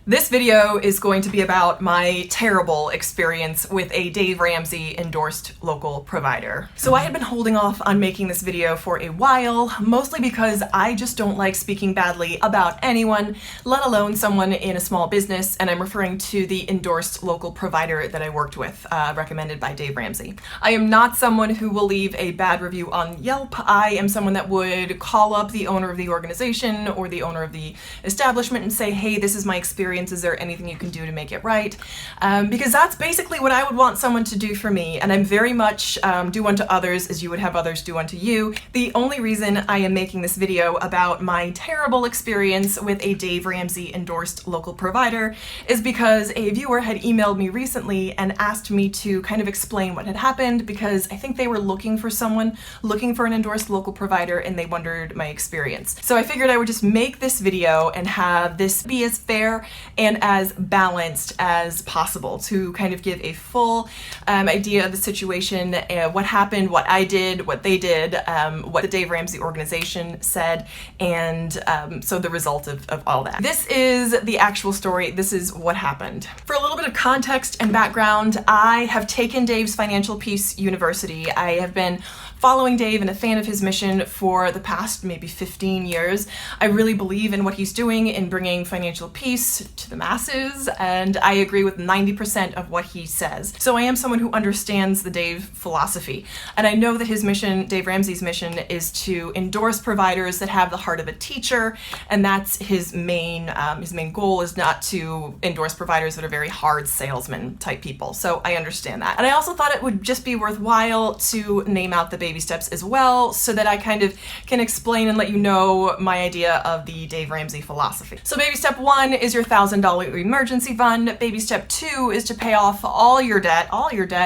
This video is going to be about my terrible experience with a Dave Ramsey endorsed local provider. So I had been holding off on making this video for a while, mostly because I just don't like speaking badly about anyone, let alone someone in a small business, and I'm referring to the endorsed local provider that I worked with, recommended by Dave Ramsey. I am not someone who will leave a bad review on Yelp. I am someone that would call up the owner of the organization or the owner of the establishment and say, hey, this is my experience. Is there anything you can do to make it right? Because that's basically what I would want someone to do for me, and I'm very much do unto others as you would have others do unto you. The only reason I am making this video about my terrible experience with a Dave Ramsey endorsed local provider is because a viewer had emailed me recently and asked me to kind of explain what had happened, because I think they were looking for an endorsed local provider and they wondered my experience. So I figured I would just make this video and have this be as fair and as balanced as possible to kind of give a full idea of the situation, what happened, what I did, what they did, what the Dave Ramsey organization said, and so the result of all that. This is the actual story. This is what happened. For a little bit of context and background, I have taken Dave's Financial Peace University. I have been following Dave and a fan of his mission for the past maybe 15 years. I really believe in what he's doing in bringing financial peace to the masses, and I agree with 90% of what he says. So I am someone who understands the Dave philosophy, and I know that his mission, Dave Ramsey's mission, is to endorse providers that have the heart of a teacher, and that's his main goal, is not to endorse providers that are very hard salesman type people. So I understand that. And I also thought it would just be worthwhile to name out the baby steps as well, so that I kind of can explain and let you know my idea of the Dave Ramsey philosophy. So baby step 1 is your $1,000 emergency fund. Baby step 2 is to pay off all your debt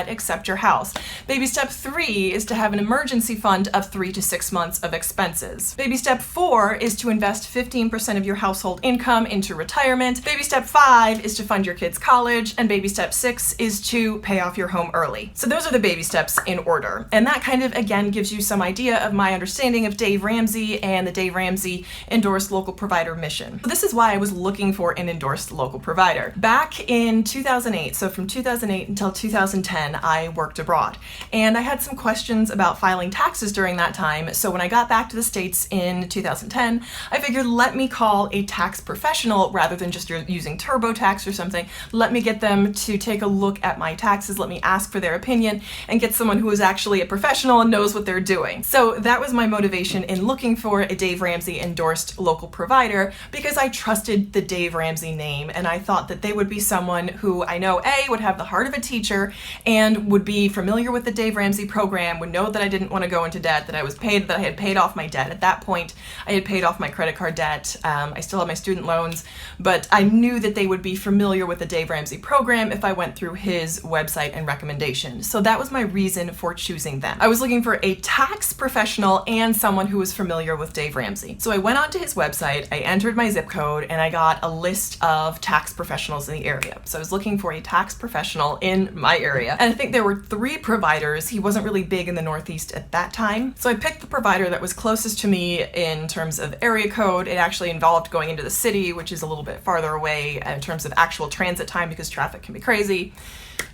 except your house. Baby step 3 is to have an emergency fund of 3 to 6 months of expenses. Baby step 4 is to invest 15% of your household income into retirement. Baby step 5 is to fund your kids' college, and baby step 6 is to pay off your home early. So those are the baby steps in order. And that kind of, again, gives you some idea of my understanding of Dave Ramsey and the Dave Ramsey endorsed local provider mission. So this is why I was looking for an endorsed local provider. Back in 2008, so from 2008 until 2010, I worked abroad. And I had some questions about filing taxes during that time. So when I got back to the States in 2010, I figured, let me call a tax professional rather than just using TurboTax or something. Let me get them to take a look at my taxes. Let me ask for their opinion and get someone who is actually a professional and knows what they're doing. So that was my motivation in looking for a Dave Ramsey endorsed local provider, because I trusted the Dave Ramsey name, and I thought that they would be someone who I know would have the heart of a teacher and would be familiar with the Dave Ramsey program, would know that I didn't want to go into debt, that I had paid off my debt. At that point, I had paid off my credit card debt. I still have my student loans, but I knew that they would be familiar with the Dave Ramsey program if I went through his website and recommendation. So that was my reason for choosing them. I was looking for a tax professional and someone who was familiar with Dave Ramsey. So I went onto his website, I entered my zip code, and I got a list of tax professionals in the area. So I was looking for a tax professional in my area. And I think there were 3 providers. He wasn't really big in the Northeast at that time. So I picked the provider that was closest to me in terms of area code. It actually involved going into the city, which is a little bit farther away in terms of actual transit time because traffic can be crazy.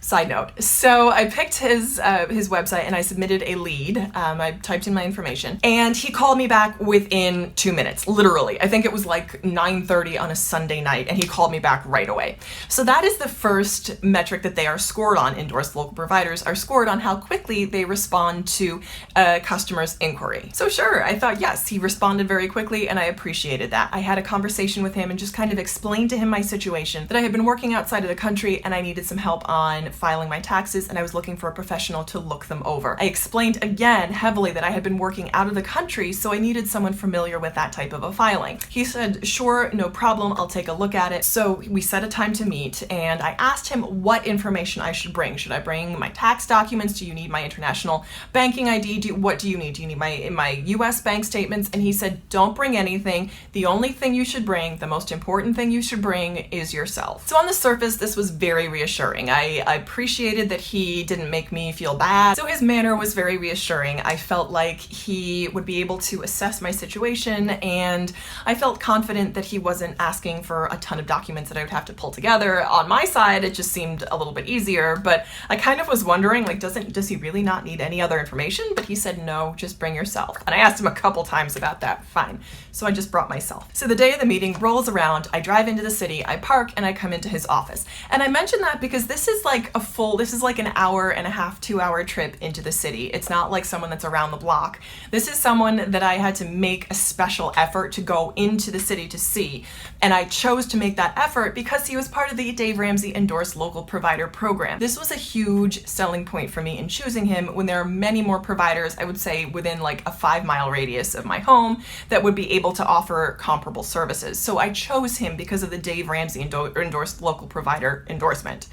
Side note. So I picked his website and I submitted a lead. I typed in my information and he called me back within 2 minutes, literally. I think it was like 9:30 on a Sunday night and he called me back right away. So that is the first metric that they are scored on. Endorsed local providers are scored on how quickly they respond to a customer's inquiry. So sure, I thought, yes, he responded very quickly and I appreciated that. I had a conversation with him and just kind of explained to him my situation, that I had been working outside of the country and I needed some help on filing my taxes and I was looking for a professional to look them over. I explained again heavily that I had been working out of the country, so I needed someone familiar with that type of a filing. He said, sure, no problem, I'll take a look at it. So we set a time to meet and I asked him what information I should bring. Should I bring my tax documents? Do you need my international banking ID? What do you need? Do you need my US bank statements? And he said, don't bring anything. The only thing you should bring, the most important thing you should bring, is yourself. So on the surface, this was very reassuring. I appreciated that he didn't make me feel bad. So his manner was very reassuring. reassuring. I felt like he would be able to assess my situation, and I felt confident that he wasn't asking for a ton of documents that I would have to pull together. On my side, it just seemed a little bit easier, but I kind of was wondering, like, does he really not need any other information? But he said, no, just bring yourself. And I asked him a couple times about that. Fine. So I just brought myself. So the day of the meeting rolls around, I drive into the city, I park, and I come into his office. And I mention that because this is like an hour and a half, 2-hour trip into the city. It's not like someone that's around the block. This is someone that I had to make a special effort to go into the city to see. And I chose to make that effort because he was part of the Dave Ramsey Endorsed Local Provider program. This was a huge selling point for me in choosing him when there are many more providers, I would say within like a 5-mile radius of my home, that would be able to offer comparable services. So I chose him because of the Dave Ramsey Endorsed Local Provider endorsement.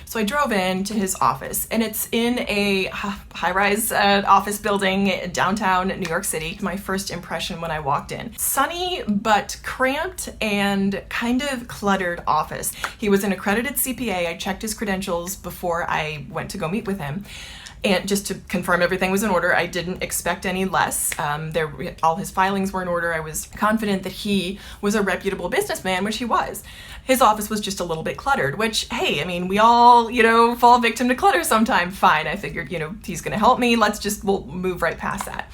So I drove into his office, and it's in a high-rise office building downtown New York City. My first impression when I walked in. Sunny, but cramped and kind of cluttered office. He was an accredited CPA. I checked his credentials before I went to go meet with him. And just to confirm everything was in order. I didn't expect any less. All his filings were in order. I was confident that he was a reputable businessman, which he was. His office was just a little bit cluttered, which, hey, I mean, we all, fall victim to clutter sometime. Fine. I figured, he's going to help me. We'll move right past that.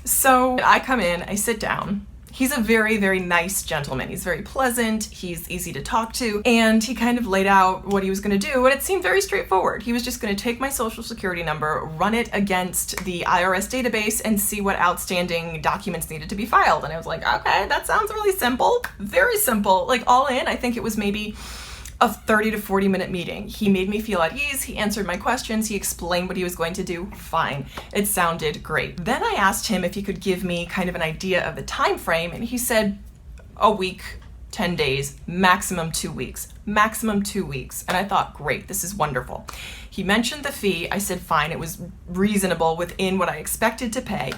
So I come in, I sit down. He's a very, very nice gentleman. He's very pleasant, he's easy to talk to, and he kind of laid out what he was going to do, and it seemed very straightforward. He was just going to take my social security number, run it against the IRS database, and see what outstanding documents needed to be filed. And I was like, okay, that sounds really simple. Very simple. Like, all in, I think it was maybe a 30 to 40 minute meeting. He made me feel at ease. He answered my questions. He explained what he was going to do. Fine. It sounded great. Then I asked him if he could give me kind of an idea of the time frame, and he said a week, 10 days, maximum 2 weeks. Maximum 2 weeks. And I thought, great, this is wonderful. He mentioned the fee. I said, fine, it was reasonable within what I expected to pay.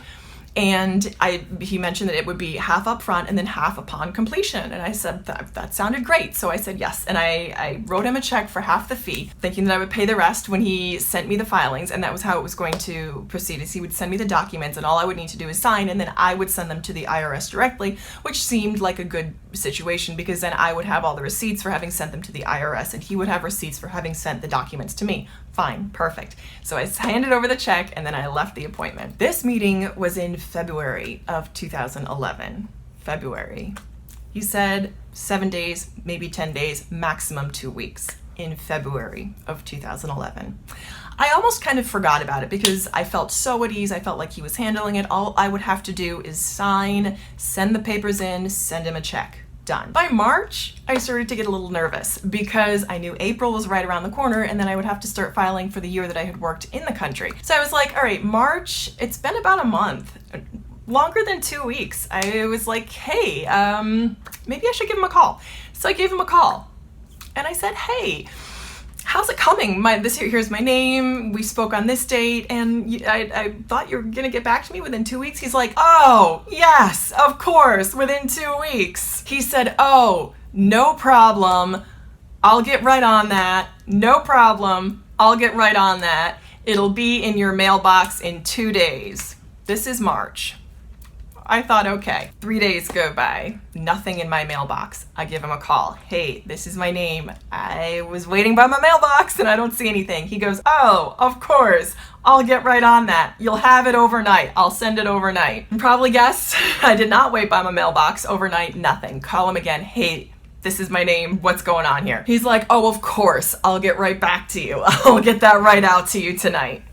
And he mentioned that it would be half up front and then half upon completion. And I said, that sounded great. So I said yes. And I wrote him a check for half the fee, thinking that I would pay the rest when he sent me the filings. And that was how it was going to proceed, is he would send me the documents, and all I would need to do is sign, and then I would send them to the IRS directly, which seemed like a good situation, because then I would have all the receipts for having sent them to the IRS, and he would have receipts for having sent the documents to me. Fine, perfect. So I handed over the check, and then I left the appointment. This meeting was in February of 2011. February. He said 7 days, maybe 10 days, maximum 2 weeks in February of 2011. I almost kind of forgot about it because I felt so at ease. I felt like he was handling it. All I would have to do is sign, send the papers in, send him a check. Done. By March, I started to get a little nervous because I knew April was right around the corner, and then I would have to start filing for the year that I had worked in the country. So I was like, all right, March, it's been about a month, longer than 2 weeks. I was like, hey, maybe I should give him a call. So I gave him a call, and I said, hey, how's it coming? Here's my name. We spoke on this date, and I thought you were gonna get back to me within 2 weeks. He's like, oh, yes, of course, within 2 weeks. He said, oh, no problem. I'll get right on that. No problem. I'll get right on that. It'll be in your mailbox in 2 days. This is March. I thought, okay. 3 days go by, nothing in my mailbox. I give him a call. Hey, this is my name. I was waiting by my mailbox and I don't see anything. He goes, oh, of course. I'll get right on that. You'll have it overnight. I'll send it overnight. You probably guessed I did not wait by my mailbox overnight. Nothing. Call him again. Hey, this is my name. What's going on here? He's like, oh, of course. I'll get right back to you. I'll get that right out to you tonight.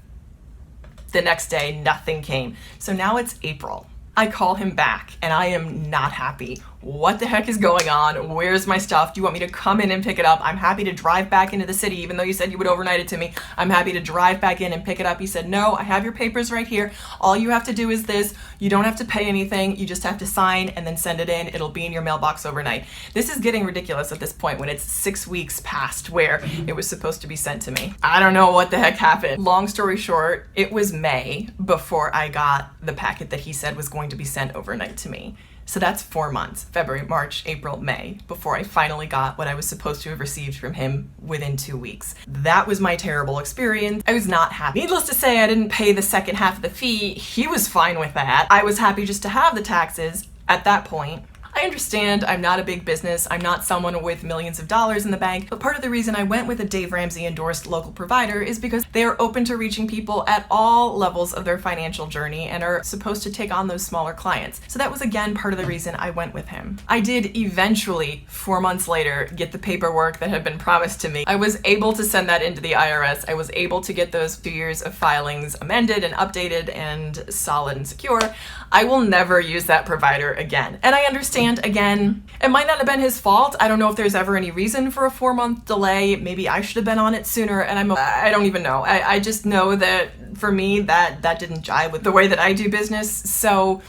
The next day, nothing came. So now it's April. I call him back and I am not happy. What the heck is going on? Where's my stuff? Do you want me to come in and pick it up? I'm happy to drive back into the city, even though you said you would overnight it to me. I'm happy to drive back in and pick it up. He said, no, I have your papers right here. All you have to do is this. You don't have to pay anything. You just have to sign and then send it in. It'll be in your mailbox overnight. This is getting ridiculous at this point when it's 6 weeks past where it was supposed to be sent to me. I don't know what the heck happened. Long story short, it was May before I got the packet that he said was going to be sent overnight to me. So that's 4 months, February, March, April, May, before I finally got what I was supposed to have received from him within 2 weeks. That was my terrible experience. I was not happy. Needless to say, I didn't pay the second half of the fee. He was fine with that. I was happy just to have the taxes at that point. I understand I'm not a big business, I'm not someone with millions of dollars in the bank, but part of the reason I went with a Dave Ramsey endorsed local provider is because they are open to reaching people at all levels of their financial journey and are supposed to take on those smaller clients. So that was again part of the reason I went with him. I did eventually, 4 months later, get the paperwork that had been promised to me. I was able to send that into the IRS. I was able to get those 2 years of filings amended and updated and solid and secure. I will never use that provider again. And I understand, again, it might not have been his fault. I don't know if there's ever any reason for a 4-month delay. Maybe I should have been on it sooner, and I don't even know. I just know that for me, that didn't jive with the way that I do business, so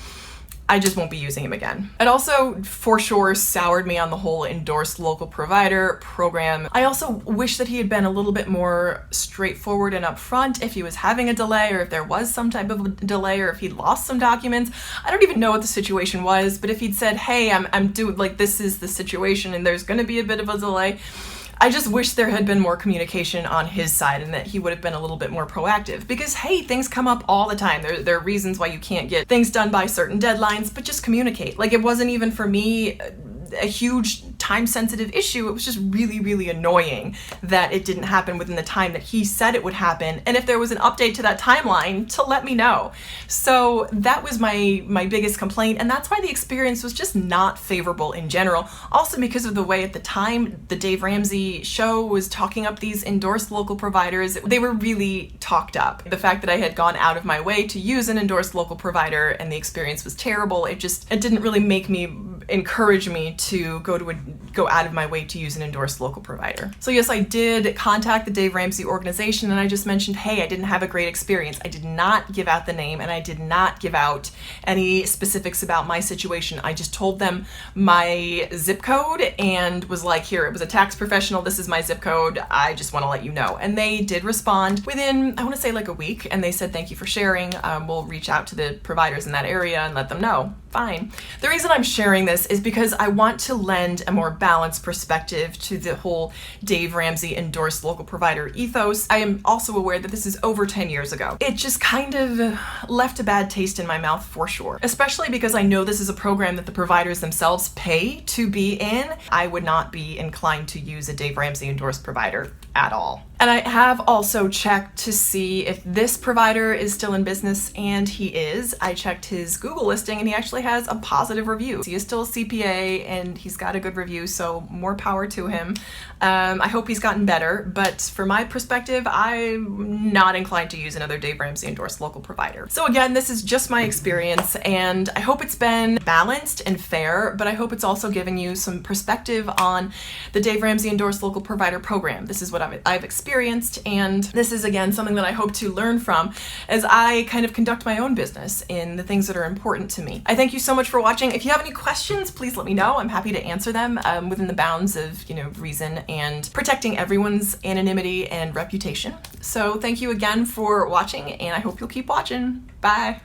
I just won't be using him again. It also for sure soured me on the whole endorsed local provider program. I also wish that he had been a little bit more straightforward and upfront if he was having a delay or if there was some type of delay or if he'd lost some documents. I don't even know what the situation was, but if he'd said, hey, I'm doing, like, this is the situation and there's gonna be a bit of a delay, I just wish there had been more communication on his side and that he would have been a little bit more proactive because, hey, things come up all the time. There are reasons why you can't get things done by certain deadlines, but just communicate. Like, it wasn't even for me a huge time-sensitive issue. It was just really, really annoying that it didn't happen within the time that he said it would happen, and if there was an update to that timeline, to let me know. So that was my biggest complaint, and that's why the experience was just not favorable in general. Also because of the way at the time the Dave Ramsey show was talking up these endorsed local providers. They were really talked up. The fact that I had gone out of my way to use an endorsed local provider and the experience was terrible, it didn't really encourage me to go out of my way to use an endorsed local provider. So yes, I did contact the Dave Ramsey organization and I just mentioned, hey, I didn't have a great experience. I did not give out the name and I did not give out any specifics about my situation. I just told them my zip code and was like, here, it was a tax professional, this is my zip code, I just want to let you know. And they did respond within, I want to say like a week, and they said, thank you for sharing. We'll reach out to the providers in that area and let them know. Fine. The reason I'm sharing this is because I want to lend a more balanced perspective to the whole Dave Ramsey endorsed local provider ethos. I am also aware that this is over 10 years ago. It just kind of left a bad taste in my mouth for sure, especially because I know this is a program that the providers themselves pay to be in. I would not be inclined to use a Dave Ramsey endorsed provider at all. And I have also checked to see if this provider is still in business, and he is. I checked his Google listing and he actually has a positive review. He is still a CPA and he's got a good review, so more power to him. I hope he's gotten better, but for my perspective, I'm not inclined to use another Dave Ramsey endorsed local provider. So again, this is just my experience, and I hope it's been balanced and fair, but I hope it's also given you some perspective on the Dave Ramsey endorsed local provider program. This is what I've experienced, and this is again something that I hope to learn from as I kind of conduct my own business in the things that are important to me. I thank you so much for watching. If you have any questions, please let me know. I'm happy to answer them within the bounds of, reason and protecting everyone's anonymity and reputation. So thank you again for watching, and I hope you'll keep watching. Bye.